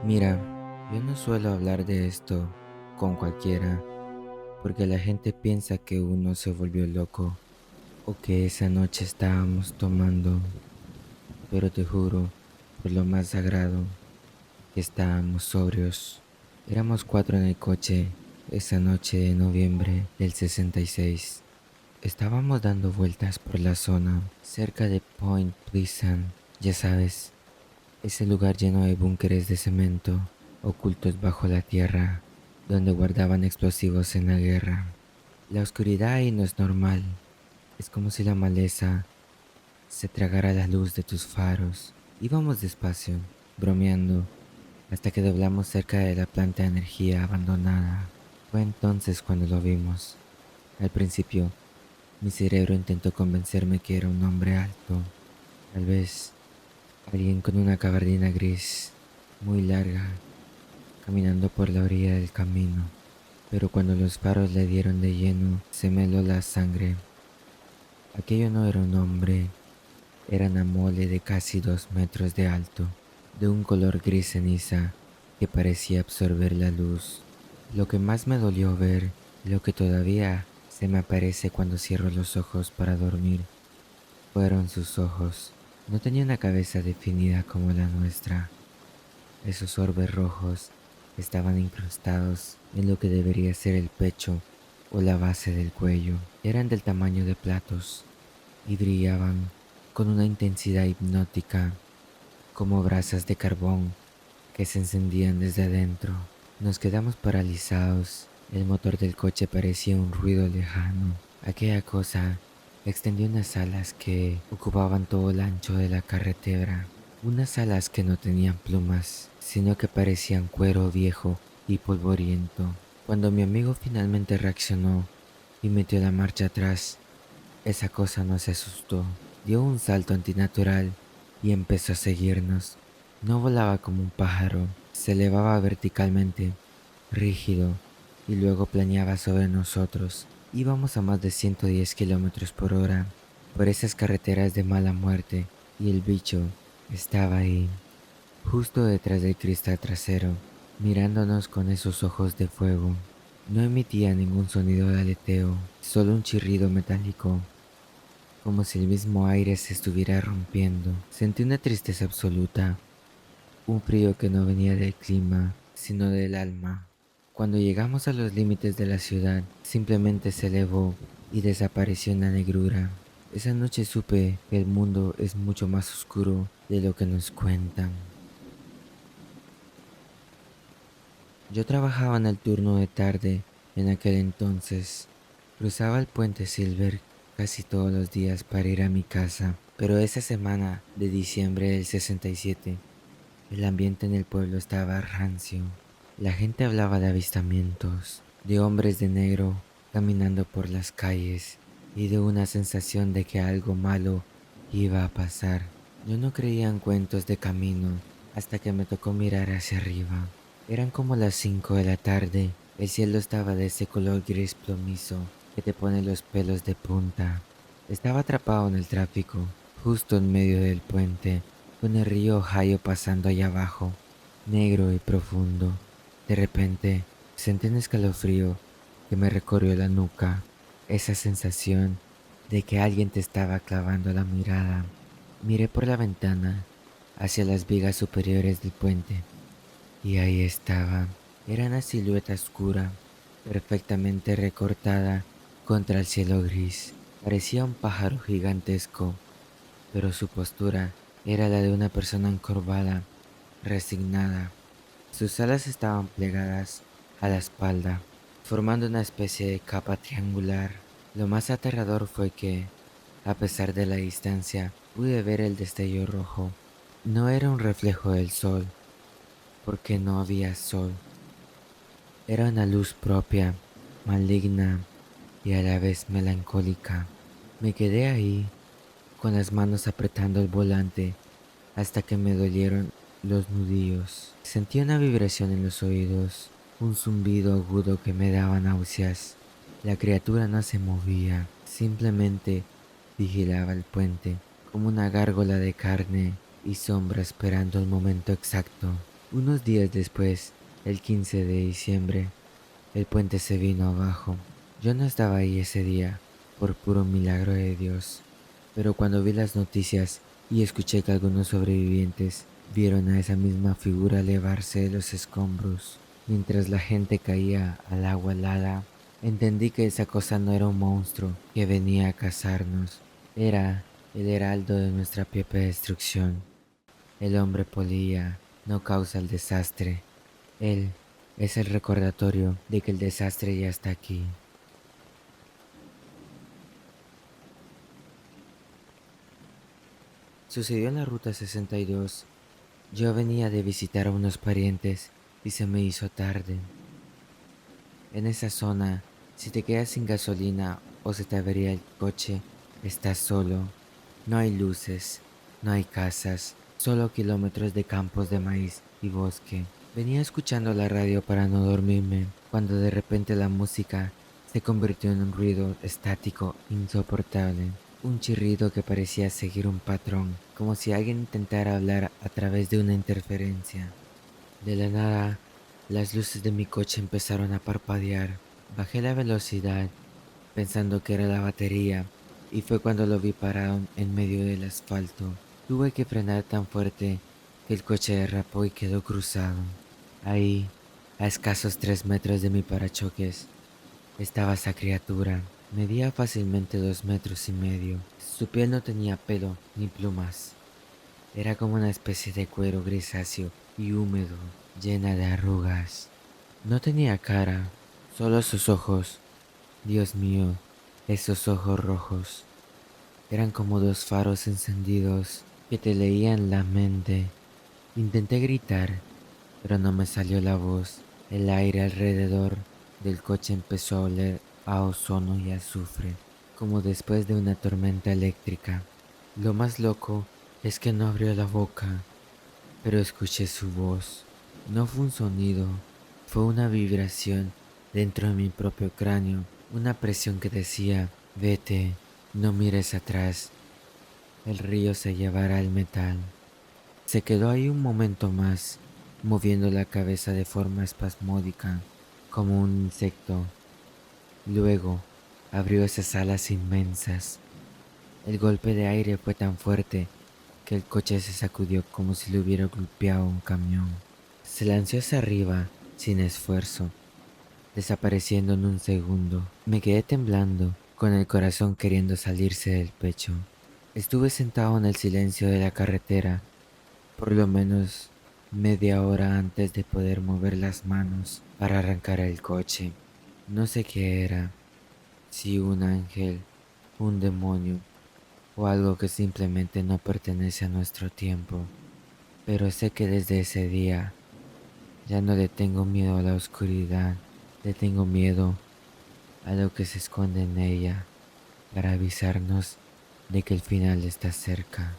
Mira, yo no suelo hablar de esto con cualquiera porque la gente piensa que uno se volvió loco o que esa noche estábamos tomando, pero te juro, por lo más sagrado, que estábamos sobrios. Éramos cuatro en el coche esa noche de noviembre del 66. Estábamos dando vueltas por la zona cerca de Point Pleasant, ya sabes, ese lugar lleno de búnkeres de cemento ocultos bajo la tierra, donde guardaban explosivos en la guerra. La oscuridad ahí no es normal, es como si la maleza se tragara la luz de tus faros. Íbamos despacio, bromeando, hasta que doblamos cerca de la planta de energía abandonada. Fue entonces cuando lo vimos. Al principio, mi cerebro intentó convencerme que era un hombre alto, tal vez alguien con una gabardina gris muy larga, caminando por la orilla del camino. Pero cuando los faros le dieron de lleno, se me heló la sangre. Aquello no era un hombre, era una mole de casi 2 metros de alto, de un color gris ceniza que parecía absorber la luz. Lo que más me dolió ver, lo que todavía se me aparece cuando cierro los ojos para dormir, fueron sus ojos. No tenía una cabeza definida como la nuestra. Esos orbes rojos estaban incrustados en lo que debería ser el pecho o la base del cuello. Eran del tamaño de platos y brillaban con una intensidad hipnótica, como brasas de carbón que se encendían desde adentro. Nos quedamos paralizados. El motor del coche parecía un ruido lejano. Aquella cosa extendió unas alas que ocupaban todo el ancho de la carretera. Unas alas que no tenían plumas, sino que parecían cuero viejo y polvoriento. Cuando mi amigo finalmente reaccionó y metió la marcha atrás, esa cosa no se asustó. Dio un salto antinatural y empezó a seguirnos. No volaba como un pájaro, se elevaba verticalmente, rígido, y luego planeaba sobre nosotros. Íbamos a más de 110 kilómetros por hora por esas carreteras de mala muerte, y el bicho estaba ahí, justo detrás del cristal trasero, mirándonos con esos ojos de fuego. No emitía ningún sonido de aleteo, solo un chirrido metálico, como si el mismo aire se estuviera rompiendo. Sentí una tristeza absoluta, un frío que no venía del clima, sino del alma. Cuando llegamos a los límites de la ciudad, simplemente se elevó y desapareció en la negrura. Esa noche supe que el mundo es mucho más oscuro de lo que nos cuentan. Yo trabajaba en el turno de tarde en aquel entonces. Cruzaba el puente Silver casi todos los días para ir a mi casa, pero esa semana de diciembre del 67, el ambiente en el pueblo estaba rancio. La gente hablaba de avistamientos, de hombres de negro caminando por las calles y de una sensación de que algo malo iba a pasar. Yo no creía en cuentos de camino hasta que me tocó mirar hacia arriba. Eran como las 5 de la tarde. El cielo estaba de ese color gris plomizo que te pone los pelos de punta. Estaba atrapado en el tráfico, justo en medio del puente, con el río Ohio pasando allá abajo, negro y profundo. De repente, sentí un escalofrío que me recorrió la nuca, esa sensación de que alguien te estaba clavando la mirada. Miré por la ventana hacia las vigas superiores del puente y ahí estaba. Era una silueta oscura, perfectamente recortada contra el cielo gris. Parecía un pájaro gigantesco, pero su postura era la de una persona encorvada, resignada. Sus alas estaban plegadas a la espalda, formando una especie de capa triangular. Lo más aterrador fue que, a pesar de la distancia, pude ver el destello rojo. No era un reflejo del sol, porque no había sol. Era una luz propia, maligna y a la vez melancólica. Me quedé ahí, con las manos apretando el volante, hasta que me dolieron los nudillos. Sentí una vibración en los oídos, un zumbido agudo que me daba náuseas. La criatura no se movía, simplemente vigilaba el puente, como una gárgola de carne y sombra esperando el momento exacto. Unos días después, el 15 de diciembre, el puente se vino abajo. Yo no estaba ahí ese día, por puro milagro de Dios. Pero cuando vi las noticias y escuché que algunos sobrevivientes vieron a esa misma figura elevarse de los escombros, mientras la gente caía al agua helada, entendí que esa cosa no era un monstruo que venía a cazarnos. Era el heraldo de nuestra propia destrucción. El hombre polilla no causa el desastre. Él es el recordatorio de que el desastre ya está aquí. Sucedió en la ruta 62. Yo venía de visitar a unos parientes y se me hizo tarde. En esa zona, si te quedas sin gasolina o se te avería el coche, estás solo. No hay luces, no hay casas, solo kilómetros de campos de maíz y bosque. Venía escuchando la radio para no dormirme, cuando de repente la música se convirtió en un ruido estático insoportable. Un chirrido que parecía seguir un patrón, como si alguien intentara hablar a través de una interferencia. De la nada, las luces de mi coche empezaron a parpadear. Bajé la velocidad, pensando que era la batería, y fue cuando lo vi parado en medio del asfalto. Tuve que frenar tan fuerte que el coche derrapó y quedó cruzado. Ahí, a escasos 3 metros de mi parachoques, estaba esa criatura. Medía fácilmente 2 metros y medio. Su piel no tenía pelo ni plumas. Era como una especie de cuero grisáceo y húmedo, llena de arrugas. No tenía cara, solo sus ojos. Dios mío, esos ojos rojos. Eran como dos faros encendidos que te leían la mente. Intenté gritar, pero no me salió la voz. El aire alrededor del coche empezó a oler a ozono y azufre, como después de una tormenta eléctrica. Lo más loco es que no abrió la boca, pero escuché su voz. No fue un sonido, fue una vibración dentro de mi propio cráneo, una presión que decía, vete, no mires atrás, el río se llevará el metal. Se quedó ahí un momento más, moviendo la cabeza de forma espasmódica, como un insecto. Luego, abrió esas alas inmensas. El golpe de aire fue tan fuerte que el coche se sacudió como si le hubiera golpeado un camión. Se lanzó hacia arriba, sin esfuerzo, desapareciendo en un segundo. Me quedé temblando, con el corazón queriendo salirse del pecho. Estuve sentado en el silencio de la carretera, por lo menos media hora antes de poder mover las manos para arrancar el coche. No sé qué era, si un ángel, un demonio o algo que simplemente no pertenece a nuestro tiempo, pero sé que desde ese día ya no le tengo miedo a la oscuridad, le tengo miedo a lo que se esconde en ella para avisarnos de que el final está cerca.